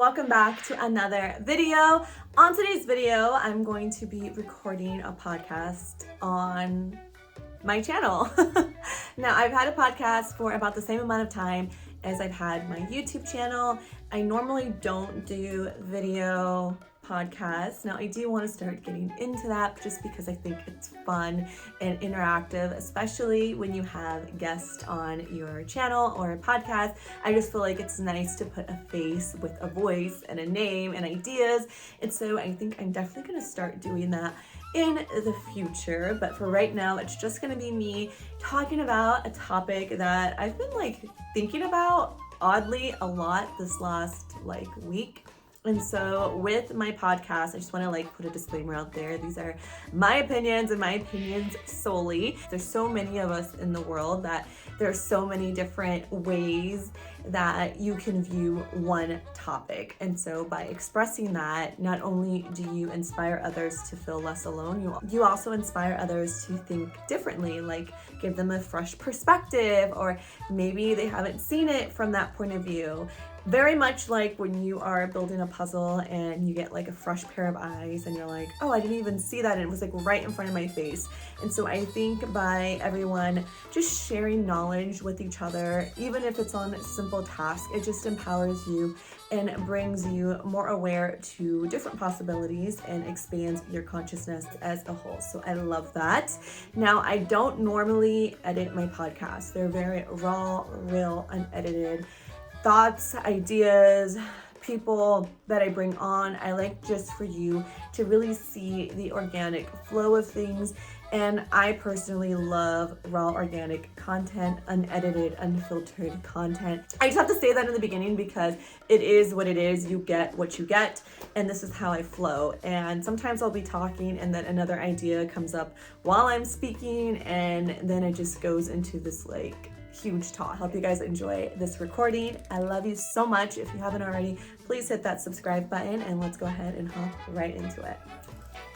welcome back to another video. On today's video, I'm going to be recording a podcast on my channel. Now, I've had a podcast for about the same amount of time as I've had my YouTube channel. I normally don't do video podcasts. Now, I do want to start getting into that just because I think it's fun and interactive, especially when you have guests on your channel or a podcast. I just feel like it's nice to put a face with a voice and a name and ideas. And so I think I'm definitely going to start doing that in the future. But for right now, it's just going to be me talking about a topic that I've been thinking about oddly a lot this last week. And so with my podcast, I just want to put a disclaimer out there. These are my opinions and my opinions solely. There's so many of us in the world that there's so many different ways that you can view one topic. And so by expressing that, not only do you inspire others to feel less alone, you also inspire others to think differently, give them a fresh perspective, or maybe they haven't seen it from that point of view. Very much like when you are building a puzzle and you get a fresh pair of eyes and you're like, oh, I didn't even see that, and it was right in front of my face. And so I think by everyone just sharing knowledge with each other, even if it's on a simple task, it just empowers you and brings you more aware to different possibilities and expands your consciousness as a whole. So I love that. Now, I don't normally edit my podcast. They're very raw, real, unedited thoughts, ideas, people that I bring on. I like just for you to really see the organic flow of things. And I personally love raw, organic content, unedited, unfiltered content. I just have to say that in the beginning because it is what it is. You get what you get, and this is how I flow. And sometimes I'll be talking and then another idea comes up while I'm speaking, and then it just goes into this huge talk. I hope you guys enjoy this recording. I love you so much. If you haven't already, please hit that subscribe button and let's go ahead and hop right into it.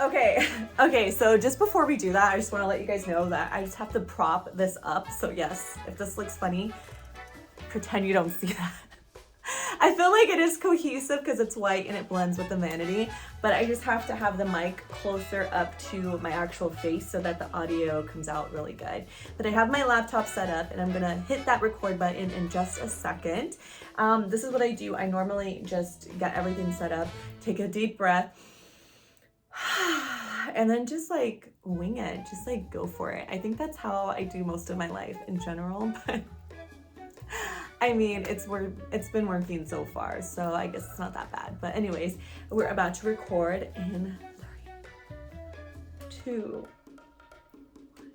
Okay, so just before we do that, I just want to let you guys know that I just have to prop this up. So yes, if this looks funny, pretend you don't see that. I feel like it is cohesive because it's white and it blends with the vanity, but I just have to have the mic closer up to my actual face so that the audio comes out really good. But I have my laptop set up and I'm gonna hit that record button in just a second. This is what I do. I normally just get everything set up, take a deep breath, and then just wing it, just go for it. I think that's how I do most of my life in general, but I mean, it's been working so far, so I guess it's not that bad. But anyways, we're about to record in 3, 2, 1.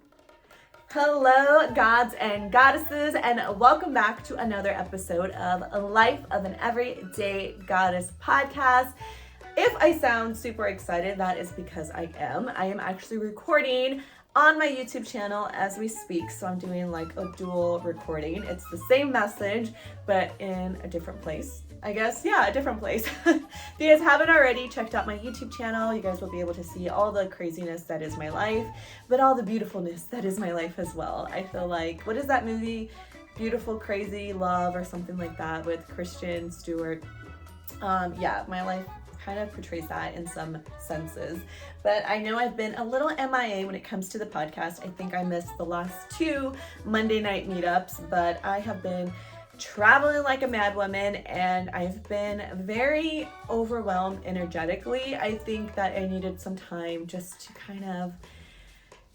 Hello, gods and goddesses, and welcome back to another episode of A Life of an Everyday Goddess podcast. If I sound super excited, that is because I am. I am actually recording on my YouTube channel as we speak, so I'm doing a dual recording. It's the same message, but in a different place, I guess. Yeah, a different place. If you guys haven't already checked out my YouTube channel, you guys will be able to see all the craziness that is my life, but all the beautifulness that is my life as well. I feel what is that movie? Beautiful, Crazy Love or something like that with Kristen Stewart. Yeah, my life kind of portrays that in some senses. But I know I've been a little MIA when it comes to the podcast. I think I missed the last 2 Monday night meetups, but I have been traveling like a mad woman and I've been very overwhelmed energetically. I think that I needed some time just to kind of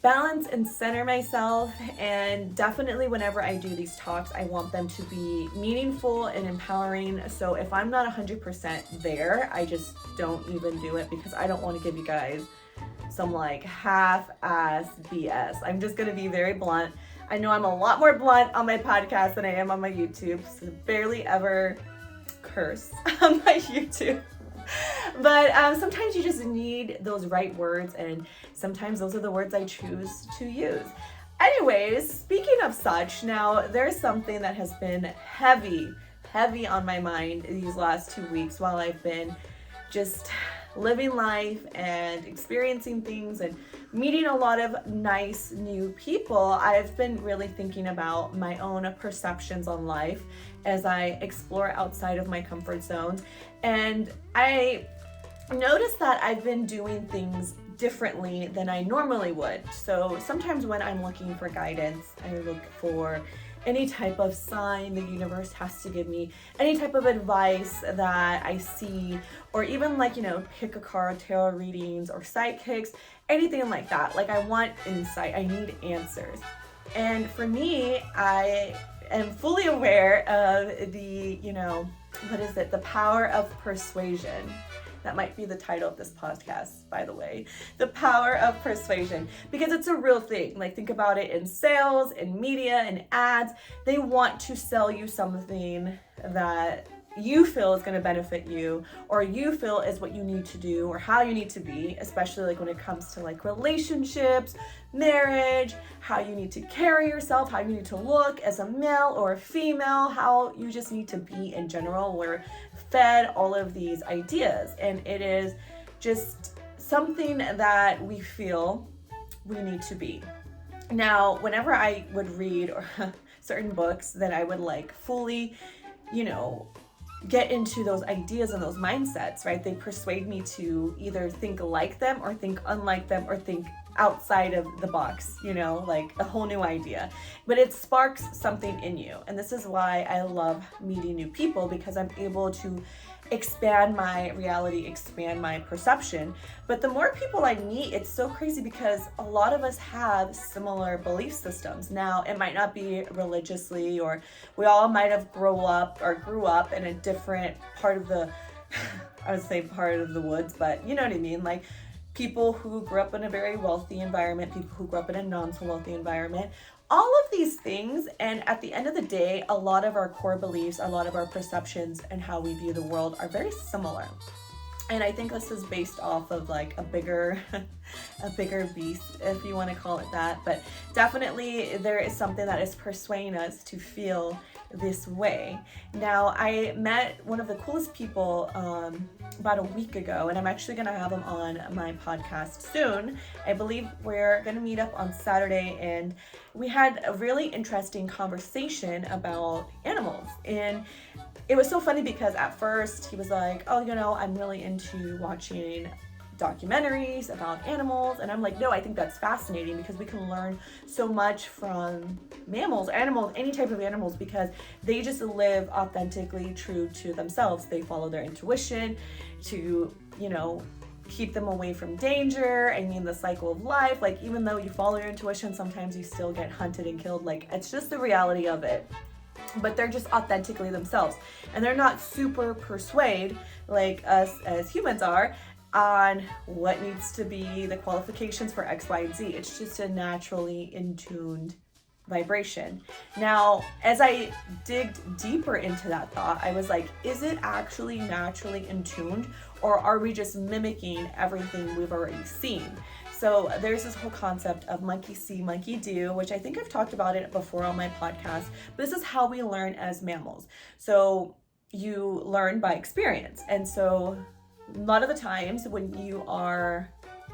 balance and center myself, and definitely whenever I do these talks, I want them to be meaningful and empowering. So if I'm not 100% there, I just don't even do it because I don't want to give you guys some half-ass BS. I'm just gonna be very blunt. I know I'm a lot more blunt on my podcast than I am on my YouTube, so barely ever curse on my YouTube. But sometimes you just need those right words, and sometimes those are the words I choose to use. Anyways, speaking of such, now there's something that has been heavy on my mind these last 2 weeks while I've been just living life and experiencing things and meeting a lot of nice new people, I've been really thinking about my own perceptions on life as I explore outside of my comfort zones. And I noticed that I've been doing things differently than I normally would. So sometimes when I'm looking for guidance, I look for any type of sign the universe has to give me, any type of advice that I see, or even like, pick a card, tarot readings, or psychics, anything like that. Like I want insight, I need answers. And for me, I am fully aware of the, the power of persuasion. That might be the title of this podcast, by the way. The power of persuasion, because it's a real thing. Like think about it in sales, in media, in ads. They want to sell you something that you feel is going to benefit you, or you feel is what you need to do, or how you need to be, especially like when it comes to like relationships, marriage, how you need to carry yourself, how you need to look as a male or a female, how you just need to be in general. We're fed all of these ideas, and it is just something that we feel we need to be. Now, whenever I would read or certain books that I would like fully, get into those ideas and those mindsets, right? They persuade me to either think like them or think unlike them or think outside of the box, like a whole new idea. But it sparks something in you. And this is why I love meeting new people, because I'm able to expand my reality, expand my perception. But the more people I meet, it's so crazy because a lot of us have similar belief systems. Now, it might not be religiously, or we all might have grew up in a different part of the, I would say part of the woods, but you know what I mean? Like people who grew up in a very wealthy environment, people who grew up in a not so wealthy environment, all of these things. And at the end of the day, a lot of our core beliefs, a lot of our perceptions and how we view the world are very similar. And I think this is based off of like a bigger beast, if you want to call it that. But definitely there is something that is persuading us to feel this way. Now, I met one of the coolest people about a week ago, and I'm actually going to have him on my podcast soon. I believe we're going to meet up on Saturday, and we had a really interesting conversation about animals. And it was so funny because at first he was like, oh, I'm really into watching documentaries about animals. And I'm like, no, I think that's fascinating because we can learn so much from animals, any type of animals, because they just live authentically true to themselves. They follow their intuition to, keep them away from danger. I mean, the cycle of life, like even though you follow your intuition, sometimes you still get hunted and killed. Like it's just the reality of it. But they're just authentically themselves, and they're not super persuade like us as humans are on what needs to be the qualifications for X, Y, and Z. It's just a naturally in-tuned vibration. Now, as I digged deeper into that thought, I was like, is it actually naturally in tuned, or are we just mimicking everything we've already seen? So there's this whole concept of monkey see, monkey do, which I think I've talked about it before on my podcast, but this is how we learn as mammals. So you learn by experience. And so a lot of the times when you are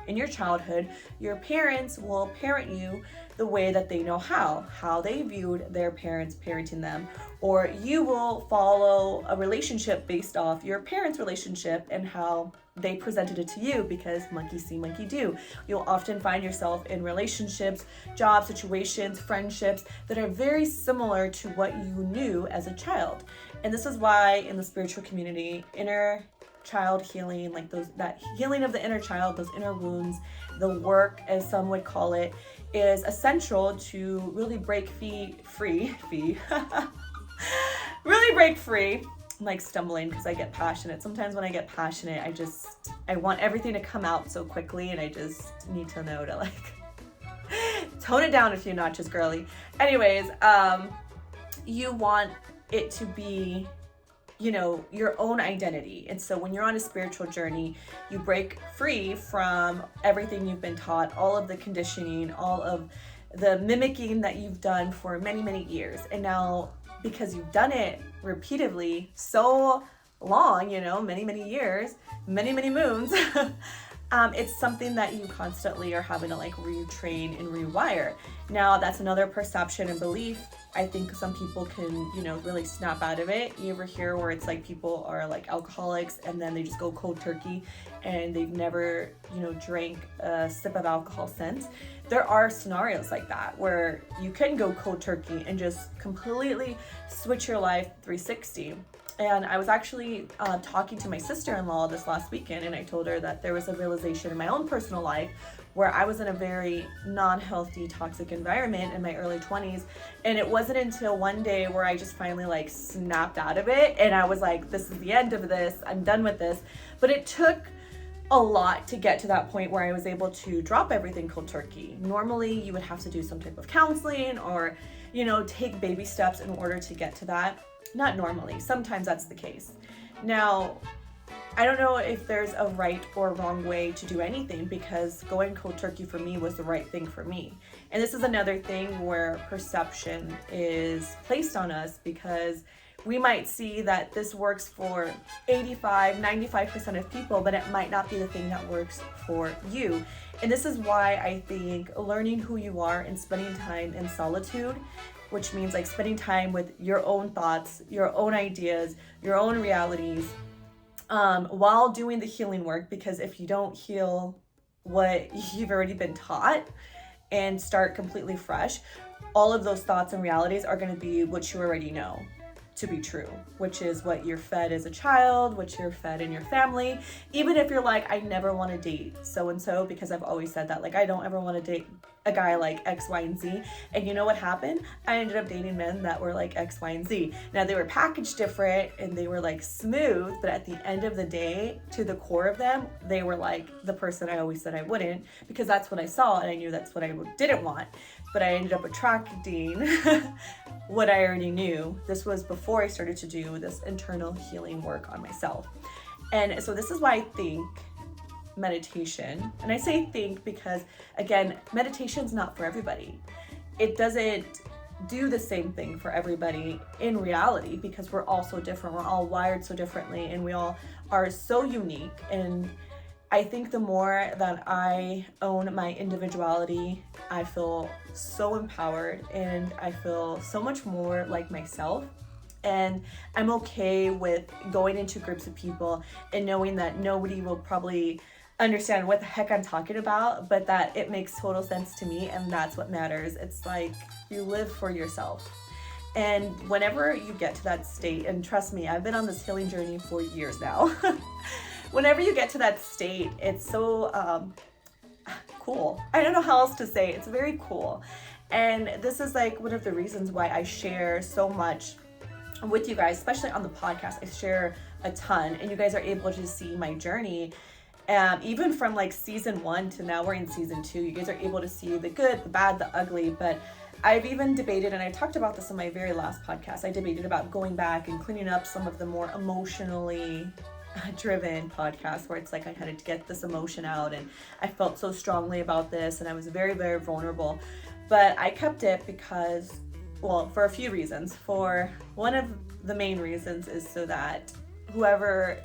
in your childhood, your parents will parent you the way that they know how they viewed their parents parenting them, or you will follow a relationship based off your parents' relationship and how they presented it to you, because monkey see, monkey do. You'll often find yourself in relationships, job situations, friendships that are very similar to what you knew as a child. And this is why in the spiritual community, inner child healing, like that healing of the inner child, those inner wounds, the work, as some would call it, is essential to really break free. Really break free. I'm like stumbling because I get passionate. Sometimes when I get passionate, I want everything to come out so quickly, and I just need to know to like tone it down a few notches, girly. Anyways, you want it to be, your own identity. And so when you're on a spiritual journey, you break free from everything you've been taught, all of the conditioning, all of the mimicking that you've done for many, many years. And now, because you've done it repeatedly so long, many, many years, many, many moons, it's something that you constantly are having to like retrain and rewire. Now, that's another perception and belief. I think some people can, really snap out of it. You ever hear where it's like people are like alcoholics and then they just go cold turkey and they've never, drank a sip of alcohol since? There are scenarios like that where you can go cold turkey and just completely switch your life 360. And I was actually talking to my sister-in-law this last weekend, and I told her that there was a realization in my own personal life where I was in a very non-healthy, toxic environment in my early 20s. And it wasn't until one day where I just finally like snapped out of it. And I was like, this is the end of this. I'm done with this. But it took a lot to get to that point where I was able to drop everything cold turkey. Normally, you would have to do some type of counseling or, take baby steps in order to get to that. Not normally, sometimes that's the case. Now, I don't know if there's a right or wrong way to do anything, because going cold turkey for me was the right thing for me. And this is another thing where perception is placed on us, because we might see that this works for 95% of people, but it might not be the thing that works for you. And this is why I think learning who you are and spending time in solitude, which means like spending time with your own thoughts, your own ideas, your own realities, while doing the healing work. Because if you don't heal what you've already been taught and start completely fresh, all of those thoughts and realities are going to be what you already know to be true, which is what you're fed as a child, what you're fed in your family. Even if you're like, I never want to date so-and-so, because I've always said that, like, I don't ever want to date a guy like X, Y, and Z. And you know what happened? I ended up dating men that were like X, Y, and Z. Now, they were packaged different and they were like smooth, but at the end of the day, to the core of them, they were like the person I always said I wouldn't, because that's what I saw and I knew that's what I didn't want. But I ended up attracting what I already knew. This was before I started to do this internal healing work on myself. And so this is why I think meditation, and I say think because, again, meditation's not for everybody. It doesn't do the same thing for everybody in reality, because we're all so different. We're all wired so differently, and we all are so unique. And I think the more that I own my individuality, I feel so empowered and I feel so much more like myself. And I'm okay with going into groups of people and knowing that nobody will probably understand what the heck I'm talking about, but that it makes total sense to me, and that's what matters. It's like you live for yourself. And whenever you get to that state, and trust me, I've been on this healing journey for years now. Whenever you get to that state, it's so cool. I don't know how else to say it. It's very cool. And this is like one of the reasons why I share so much with you guys, especially on the podcast. I share a ton, and you guys are able to see my journey. Even from like season 1 to now we're in season 2, you guys are able to see the good, the bad, the ugly. But I've even debated, and I talked about this in my very last podcast, I debated about going back and cleaning up some of the more emotionally driven podcasts where it's like I had to get this emotion out and I felt so strongly about this and I was very, very vulnerable. But I kept it because, well, for a few reasons. For one of the main reasons is so that whoever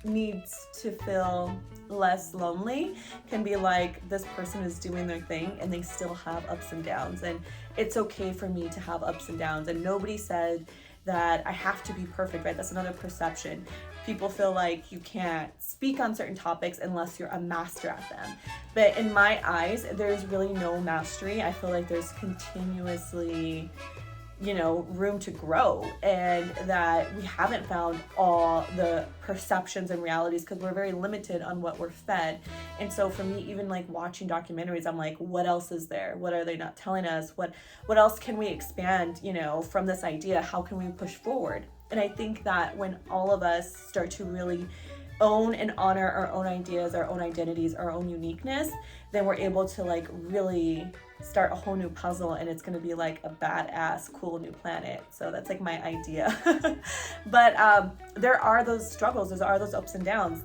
needs to feel less lonely can be like, this person is doing their thing and they still have ups and downs, and it's okay for me to have ups and downs. And nobody said that I have to be perfect, right? That's another perception. People feel like you can't speak on certain topics unless you're a master at them. But in my eyes, there's really no mastery. I feel like there's continuously, room to grow, and that we haven't found all the perceptions and realities because we're very limited on what we're fed. And so for me, even like watching documentaries, I'm like, what else is there? What are they not telling us? What else can we expand, from this idea? How can we push forward? And I think that when all of us start to really own and honor our own ideas, our own identities, our own uniqueness, then we're able to like really start a whole new puzzle, and it's going to be like a badass, cool new planet. So that's like my idea. But there are those struggles, there are those ups and downs.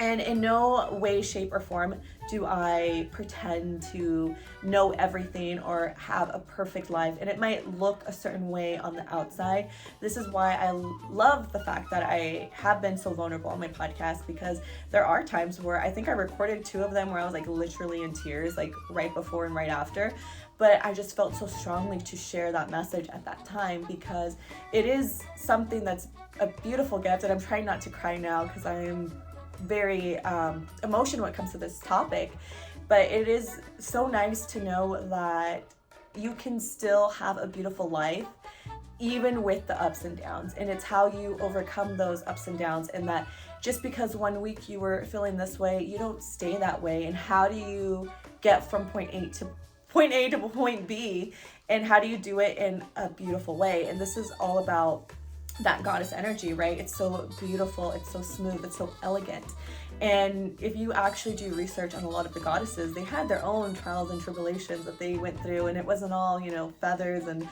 And in no way, shape, or form do I pretend to know everything or have a perfect life. And it might look a certain way on the outside. This is why I love the fact that I have been so vulnerable on my podcast, because there are times where I think I recorded 2 of them where I was like literally in tears, like right before and right after. But I just felt so strongly to share that message at that time, because it is something that's a beautiful gift. And I'm trying not to cry now because I am very emotional when it comes to this topic, but it is so nice to know that you can still have a beautiful life even with the ups and downs, and it's how you overcome those ups and downs, and that just because one week you were feeling this way, you don't stay that way. And how do you get from point A to point B, and how do you do it in a beautiful way? And this is all about that goddess energy, right? It's so beautiful, it's so smooth, it's so elegant. And if you actually do research on a lot of the goddesses, they had their own trials and tribulations that they went through, and it wasn't all, feathers and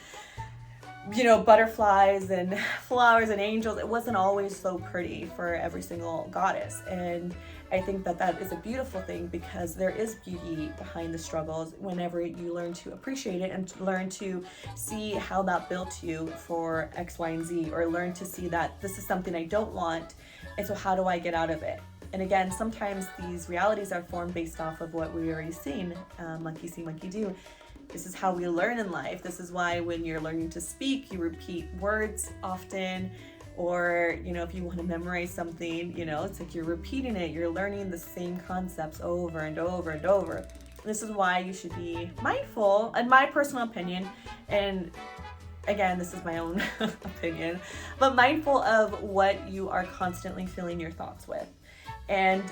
butterflies and flowers and angels. It wasn't always so pretty for every single goddess. And I think that that is a beautiful thing, because there is beauty behind the struggles whenever you learn to appreciate it and learn to see how that built you for X, Y, and Z, or learn to see that this is something I don't want, and so how do I get out of it? And again, sometimes these realities are formed based off of what we already seen, monkey see, monkey do. This is how we learn in life. This is why when you're learning to speak, you repeat words often. Or, if you want to memorize something, it's like you're repeating it. You're learning the same concepts over and over and over. This is why you should be mindful, in my personal opinion. And again, this is my own opinion, but mindful of what you are constantly filling your thoughts with. And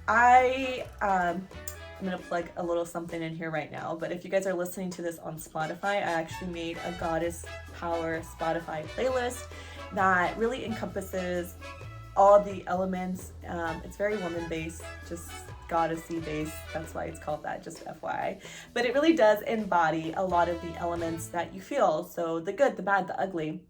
I'm going to plug a little something in here right now, but if you guys are listening to this on Spotify, I actually made a Goddess Power Spotify playlist that really encompasses all the elements. It's very woman-based, just goddessy based. That's why it's called that, just FYI. But it really does embody a lot of the elements that you feel. So the good, the bad, the ugly.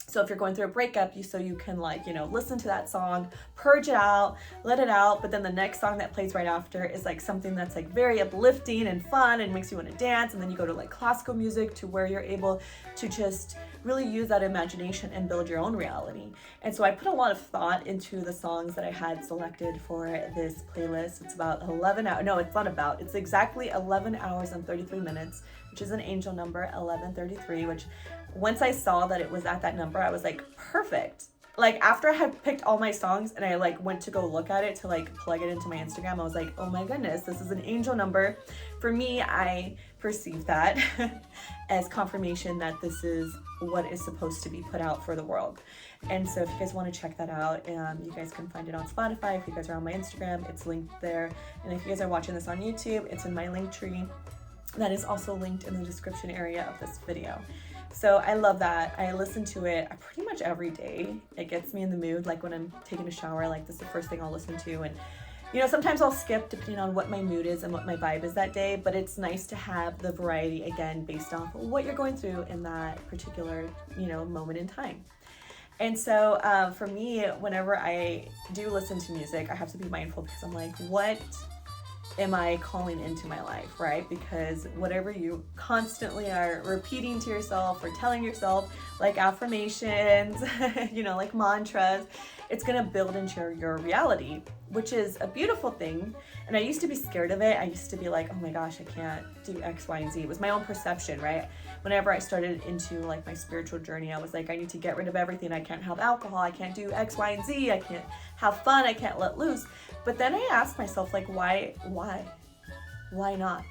So if you're going through a breakup, you can listen to that song, purge it out, let it out. But then the next song that plays right after is like something that's like very uplifting and fun and makes you want to dance. And then you go to like classical music, to where you're able to just really use that imagination and build your own reality. And so I put a lot of thought into the songs that I had selected for this playlist. It's about 11 hours. No, it's not about. It's exactly 11 hours and 33 minutes, which is an angel number, 1133, which once I saw that it was at that number, I was like, perfect. Like after I had picked all my songs and I went to go look at it to plug it into my Instagram, I was like, oh my goodness, this is an angel number. For me, I perceive that as confirmation that this is what is supposed to be put out for the world. And so if you guys want to check that out, you guys can find it on Spotify. If you guys are on my Instagram, it's linked there. And if you guys are watching this on YouTube, it's in my link tree. That is also linked in the description area of this video. So I love that. I listen to it pretty much every day. It gets me in the mood, like when I'm taking a shower, this is the first thing I'll listen to. And sometimes I'll skip depending on what my mood is and what my vibe is that day, but it's nice to have the variety, again, based off what you're going through in that particular, moment in time. And so for me, whenever I do listen to music, I have to be mindful, because I'm like, what am I calling into my life, right? Because whatever you constantly are repeating to yourself or telling yourself, like affirmations, like mantras, it's gonna build into your reality, which is a beautiful thing. And I used to be scared of it. I used to be like, oh my gosh, I can't do X, Y, and Z. It was my own perception, right? Whenever I started into my spiritual journey, I was like, I need to get rid of everything. I can't have alcohol. I can't do X, Y, and Z. I can't have fun. I can't let loose. But then I asked myself, why not?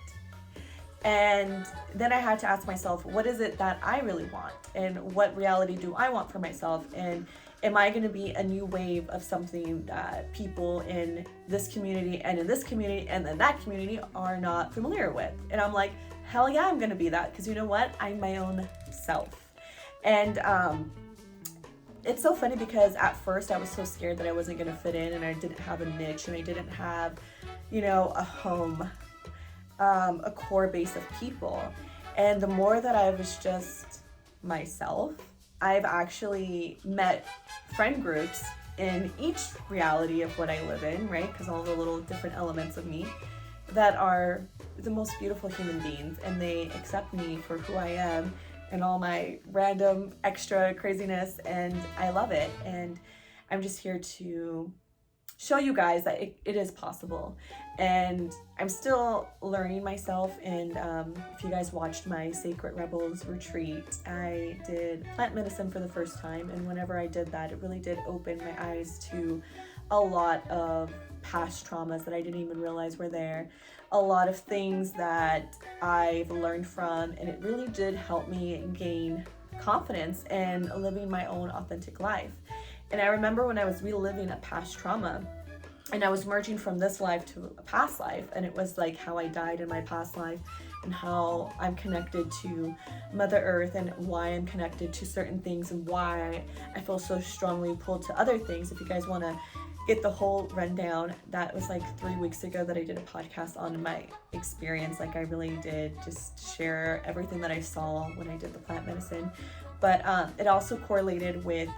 And then I had to ask myself, what is it that I really want? And what reality do I want for myself? And am I going to be a new wave of something that people in this community and in this community and in that community are not familiar with? And I'm like, hell yeah, I'm going to be that, because you know what? I'm my own self. And it's so funny, because at first I was so scared that I wasn't going to fit in, and I didn't have a niche, and I didn't have, a home, a core base of people. And the more that I was just myself, I've actually met friend groups in each reality of what I live in, right? Because all the little different elements of me that are the most beautiful human beings, and they accept me for who I am and all my random extra craziness, and I love it. And I'm just here to show you guys that it is possible. And I'm still learning myself. And if you guys watched my Sacred Rebels retreat, I did plant medicine for the first time. And whenever I did that, it really did open my eyes to a lot of past traumas that I didn't even realize were there. A lot of things that I've learned from, and it really did help me gain confidence in living my own authentic life. And I remember when I was reliving a past trauma, and I was merging from this life to a past life, and it was like how I died in my past life and how I'm connected to Mother Earth and why I'm connected to certain things and why I feel so strongly pulled to other things. If you guys want to get the whole rundown, that was like 3 weeks ago that I did a podcast on my experience. Like I really did just share everything that I saw when I did the plant medicine. But it also correlated with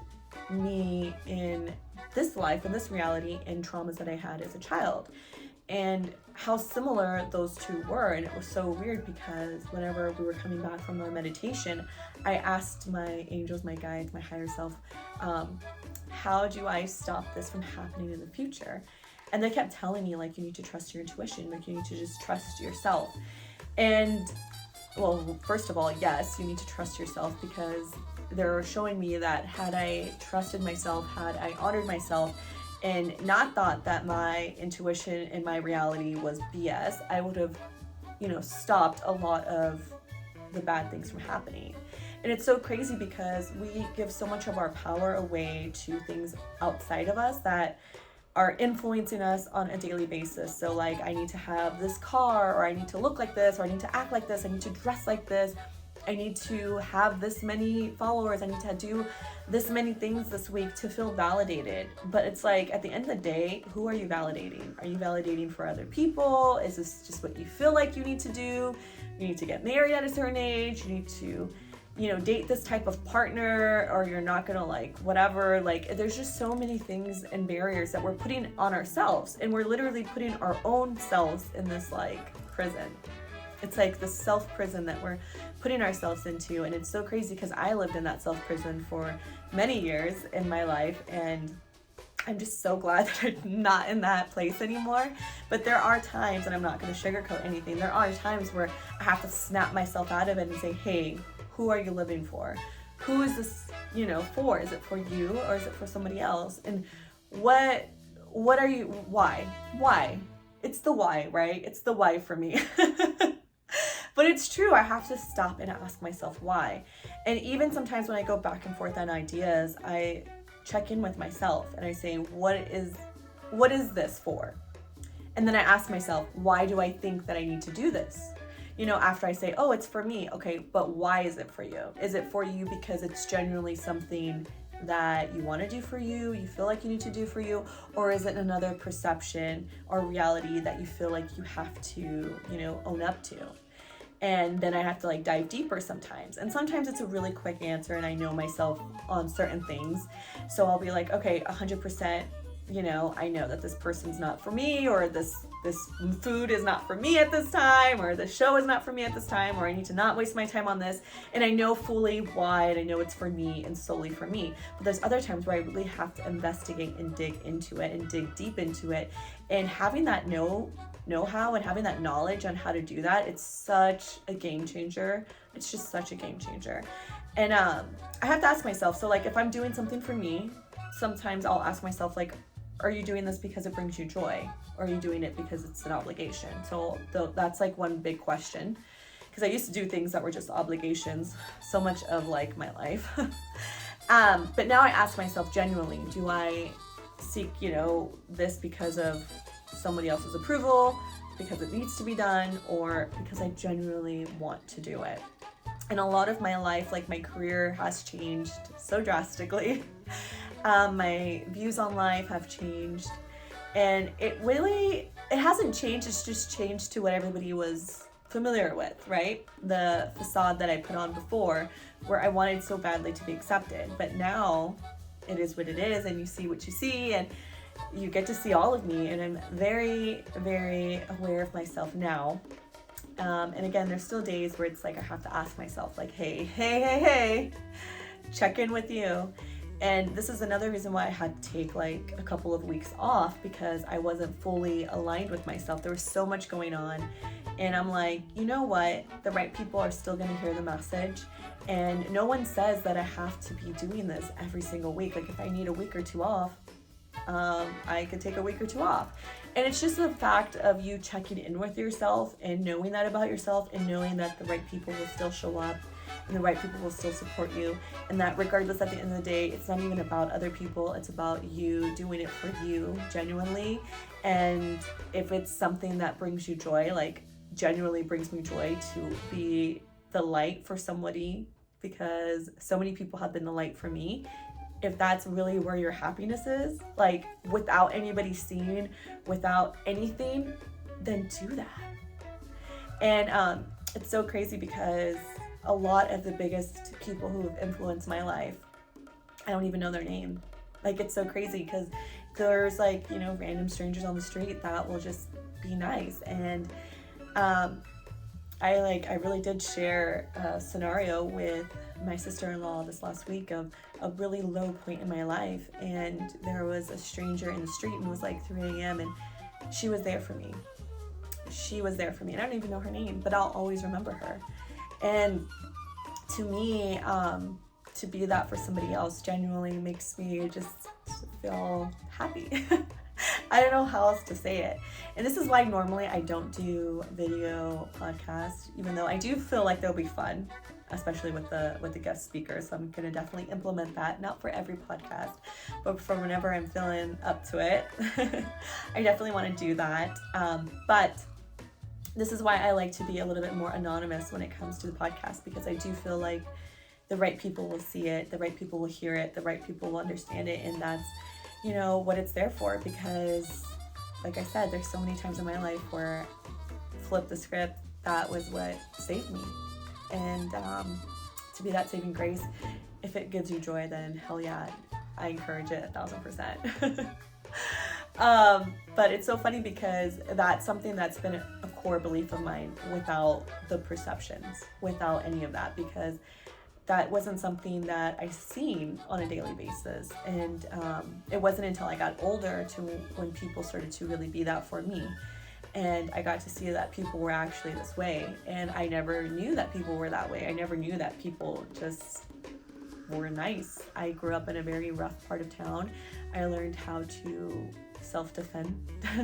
me in this life, in this reality, and traumas that I had as a child, and how similar those two were. And it was so weird because whenever we were coming back from our meditation, I asked my angels, my guides, my higher self, how do I stop this from happening in the future? And they kept telling me, like, you need to trust your intuition, like you need to just trust yourself. And well, first of all, yes, you need to trust yourself, because they're showing me that had I trusted myself, had I honored myself, and not thought that my intuition and my reality was BS, I would have, stopped a lot of the bad things from happening. And it's so crazy because we give so much of our power away to things outside of us that are influencing us on a daily basis. So like, I need to have this car, or I need to look like this, or I need to act like this, I need to dress like this, I need to have this many followers, I need to do this many things this week to feel validated. But it's like, at the end of the day, who are you validating? Are you validating for other people? Is this just what you feel like you need to do? You need to get married at a certain age, you need to date this type of partner, or you're not gonna like whatever. Like, there's just so many things and barriers that we're putting on ourselves, and we're literally putting our own selves in this like prison. It's like the self-prison that we're putting ourselves into. And it's so crazy because I lived in that self-prison for many years in my life, and I'm just so glad that I'm not in that place anymore. But there are times, and I'm not going to sugarcoat anything, there are times where I have to snap myself out of it and say, hey, who are you living for? Who is this, for? Is it for you, or is it for somebody else? And what are you, why? It's the why, right? It's the why for me. But it's true, I have to stop and ask myself why. And even sometimes when I go back and forth on ideas, I check in with myself and I say, what is this for? And then I ask myself, why do I think that I need to do this? After I say, oh, it's for me. Okay, but why is it for you? Is it for you because it's genuinely something that you want to do for you, you feel like you need to do for you, or is it another perception or reality that you feel like you have to, own up to? And then I have to like dive deeper sometimes. And sometimes it's a really quick answer and I know myself on certain things. So I'll be like, okay, 100%, I know that this person's not for me, or this food is not for me at this time, or the show is not for me at this time, or I need to not waste my time on this. And I know fully why, and I know it's for me and solely for me. But there's other times where I really have to investigate and dig into it and dig deep into it. And having that know-how and having that knowledge on how to do that, it's such a game changer. It's just such a game changer. And I have to ask myself, so like if I'm doing something for me, sometimes I'll ask myself, like, are you doing this because it brings you joy? Or are you doing it because it's an obligation? So that's like one big question, because I used to do things that were just obligations so much of like my life. But now I ask myself genuinely, do I seek, this because of somebody else's approval, because it needs to be done, or because I genuinely want to do it? And a lot of my life, like my career has changed so drastically. My views on life have changed, and it hasn't changed, it's just changed to what everybody was familiar with, right? The facade that I put on before, where I wanted so badly to be accepted. But now it is what it is, and you see what you see, and you get to see all of me, and I'm very, very aware of myself now. And again, there's still days where it's like I have to ask myself, like, hey, check in with you. And this is another reason why I had to take like a couple of weeks off, because I wasn't fully aligned with myself. There was so much going on, and I'm like, you know what? The right people are still going to hear the message. And no one says that I have to be doing this every single week. Like if I need a week or two off, I could take a week or two off. And it's just the fact of you checking in with yourself and knowing that about yourself, and knowing that the right people will still show up and the right people will still support you. And that regardless, at the end of the day, it's not even about other people. It's about you doing it for you genuinely. And if it's something that brings you joy, like genuinely brings me joy to be the light for somebody, because so many people have been the light for me. If that's really where your happiness is, like without anybody seeing, without anything, then do that. And it's so crazy because a lot of the biggest people who have influenced my life, I don't even know their name. Like it's so crazy because there's like, you know, random strangers on the street that will just be nice. And I really did share a scenario with my sister-in-law this last week of a really low point in my life, and there was a stranger in the street, and it was like 3 a.m. and she was there for me. And I don't even know her name, but I'll always remember her. And to me, to be that for somebody else genuinely makes me just feel happy. I don't know how else to say it. And this is why normally I don't do video podcasts, even though I do feel like they'll be fun, especially with the guest speakers. So I'm going to definitely implement that, not for every podcast, but for whenever I'm feeling up to it. I definitely want to do that. But this is why I like to be a little bit more anonymous when it comes to the podcast, because I do feel like the right people will see it, the right people will hear it, the right people will understand it, and that's, you know, what it's there for. Because like I said, there's so many times in my life where flip the script, that was what saved me. And to be that saving grace, if it gives you joy, then hell yeah, I encourage it 1,000%. But it's so funny because that's something that's been a core belief of mine, without the perceptions, without any of that, because that wasn't something that I seen on a daily basis. And it wasn't until I got older to when people started to really be that for me. And I got to see that people were actually this way. And I never knew that people were that way. I never knew that people just were nice. I grew up in a very rough part of town. I learned how to self-defend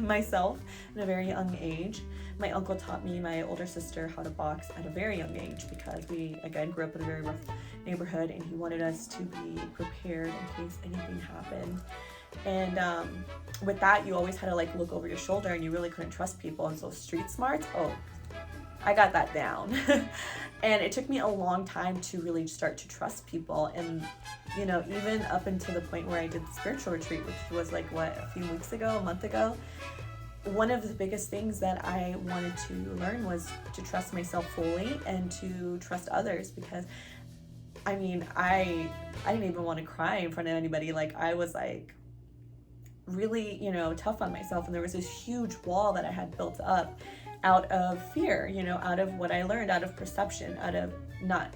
myself at a very young age. My uncle taught me, my older sister, how to box at a very young age, because we, again, grew up in a very rough neighborhood, and he wanted us to be prepared in case anything happened. And with that, you always had to like look over your shoulder, and you really couldn't trust people. And so street smarts, oh, I got that down. And it took me a long time to really start to trust people. And, you know, even up until the point where I did the spiritual retreat, which was like, a month ago, one of the biggest things that I wanted to learn was to trust myself fully and to trust others. Because, I mean, I didn't even want to cry in front of anybody. Like, I was like really, you know, tough on myself. And there was this huge wall that I had built up out of fear, you know, out of what I learned, out of perception, out of not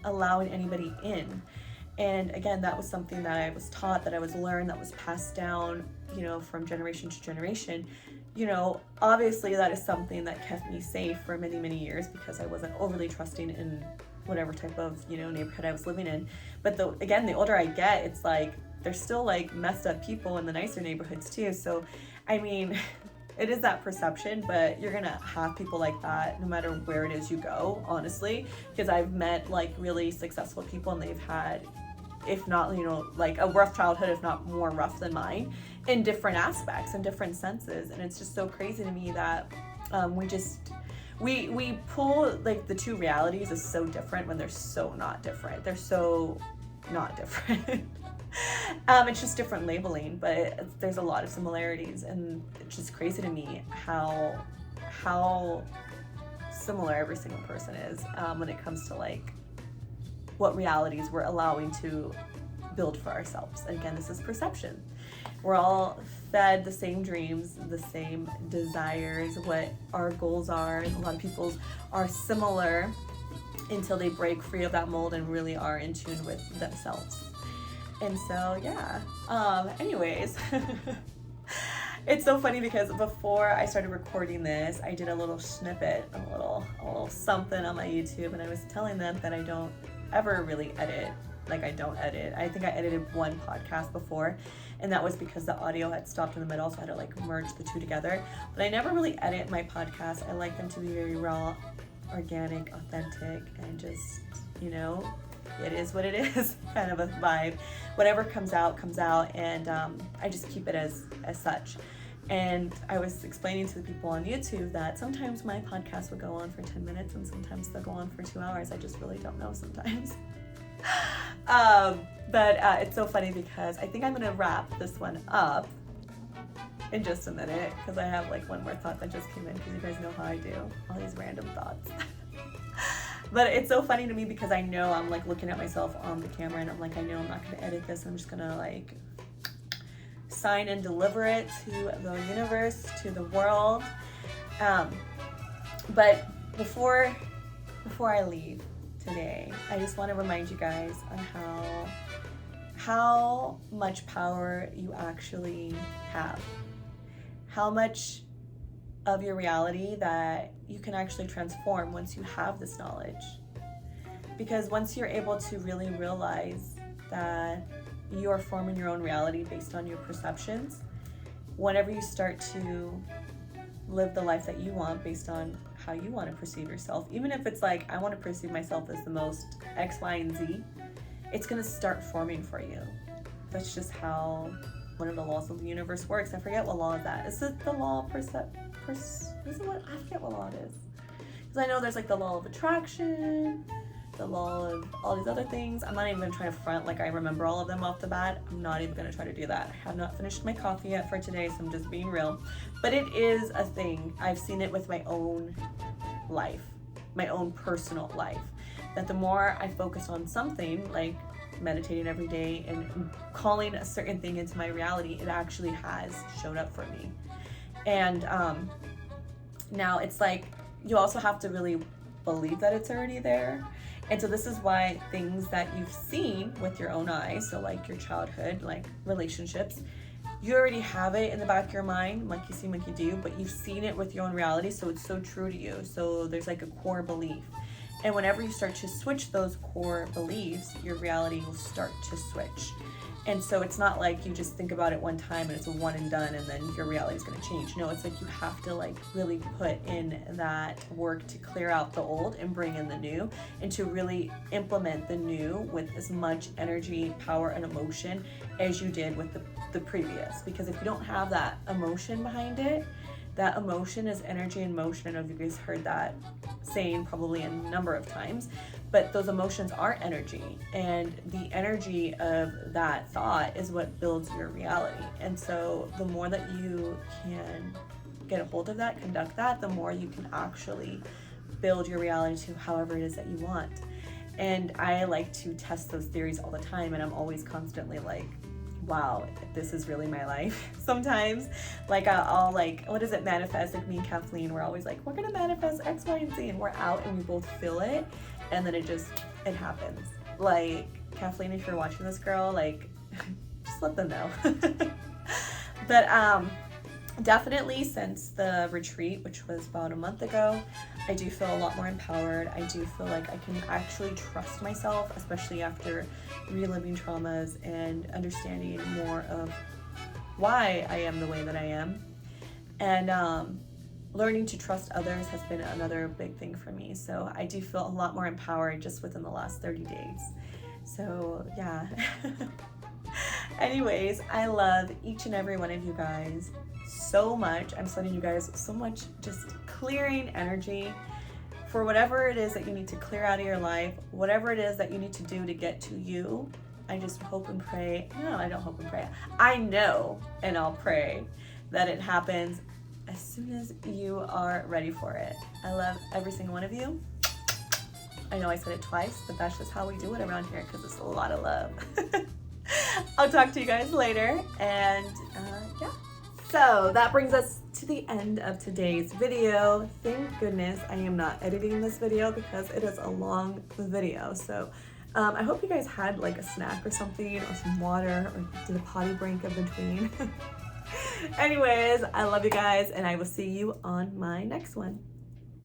allowing anybody in. And again, that was something that I was taught, that I was learned, that was passed down, you know, from generation to generation. You know, obviously that is something that kept me safe for many, many years, because I wasn't overly trusting in whatever type of, you know, neighborhood I was living in. But again, the older I get, it's like there's still like messed up people in the nicer neighborhoods too. So, I mean, it is that perception, but you're gonna have people like that no matter where it is you go, honestly, because I've met like really successful people, and they've had, if not, you know, like a rough childhood, if not more rough than mine, in different aspects and different senses. And it's just so crazy to me that we pull like the two realities is so different when they're so not different. They're so not different. It's just different labeling, but there's a lot of similarities, and it's just crazy to me how similar every single person is when it comes to like what realities we're allowing to build for ourselves. And again, this is perception. We're all fed the same dreams, the same desires, what our goals are. A lot of people's are similar until they break free of that mold and really are in tune with themselves. And so, yeah. Anyways, it's so funny because before I started recording this, I did a little snippet, a little something on my YouTube, and I was telling them that I don't ever really edit. Like, I don't edit. I think I edited one podcast before, and that was because the audio had stopped in the middle, so I had to like merge the two together. But I never really edit my podcasts. I like them to be very raw, organic, authentic, and just, you know, it is what it is, kind of a vibe. Whatever comes out, and I just keep it as such. And I was explaining to the people on YouTube that sometimes my podcast will go on for 10 minutes and sometimes they'll go on for 2 hours. I just really don't know sometimes. But it's so funny because I think I'm gonna wrap this one up in just a minute because I have like one more thought that just came in, because you guys know how I do, all these random thoughts. But it's so funny to me because I know I'm like looking at myself on the camera and I'm like, I know I'm not gonna edit this. I'm just gonna like sign and deliver it to the universe, to the world. But before I leave today, I just want to remind you guys on how much power you actually have, how much of your reality that you can actually transform once you have this knowledge. Because once you're able to really realize that you are forming your own reality based on your perceptions, whenever you start to live the life that you want based on how you want to perceive yourself, even if it's like, I want to perceive myself as the most X, Y, and Z, it's going to start forming for you. That's just how one of the laws of the universe works. I forget what law is that. Is it the law of is it what? I forget what law it is. Because I know there's like the law of attraction, the law of all these other things. I'm not even going to try to front like I remember all of them off the bat. I'm not even going to try to do that. I have not finished my coffee yet for today, so I'm just being real. But it is a thing. I've seen it with my own life, my own personal life, that the more I focus on something, like meditating every day and calling a certain thing into my reality, it actually has showed up for me. And now it's like, you also have to really believe that it's already there. And so this is why things that you've seen with your own eyes, so like your childhood, like relationships, you already have it in the back of your mind, monkey see, monkey do, but you've seen it with your own reality, so it's so true to you. So there's like a core belief. And whenever you start to switch those core beliefs, your reality will start to switch. And so it's not like you just think about it one time and it's a one and done and then your reality is going to change. No, it's like you have to like really put in that work to clear out the old and bring in the new, and to really implement the new with as much energy, power, and emotion as you did with the previous. Because if you don't have that emotion behind it, that emotion is energy in motion. I don't know if you guys heard that saying probably a number of times, but those emotions are energy, and the energy of that thought is what builds your reality. And so the more that you can get a hold of that, conduct that, the more you can actually build your reality to however it is that you want. And I like to test those theories all the time, and I'm always constantly like, wow, this is really my life. Sometimes, like I'll like, what is it, manifest? Like me and Kathleen, we're always like, we're gonna manifest X, Y, and Z, and we're out and we both feel it, and then it happens. Like, Kathleen, if you're watching this, girl, like, just let them know. But definitely since the retreat, which was about a month ago, I do feel a lot more empowered. I do feel like I can actually trust myself, especially after reliving traumas and understanding more of why I am the way that I am. And learning to trust others has been another big thing for me. So I do feel a lot more empowered just within the last 30 days. So yeah. Anyways, I love each and every one of you guys so much. I'm sending you guys so much just clearing energy for whatever it is that you need to clear out of your life, whatever it is that you need to do to get to you. I just hope and pray. No, I don't hope and pray. I know, and I'll pray that it happens as soon as you are ready for it. I love every single one of you. I know I said it twice, but that's just how we do it around here, because it's a lot of love. I'll talk to you guys later, and yeah. So that brings us to the end of today's video. Thank goodness I am not editing this video because it is a long video. So I hope you guys had like a snack or something, or some water, or did a potty break in between. Anyways, I love you guys, and I will see you on my next one.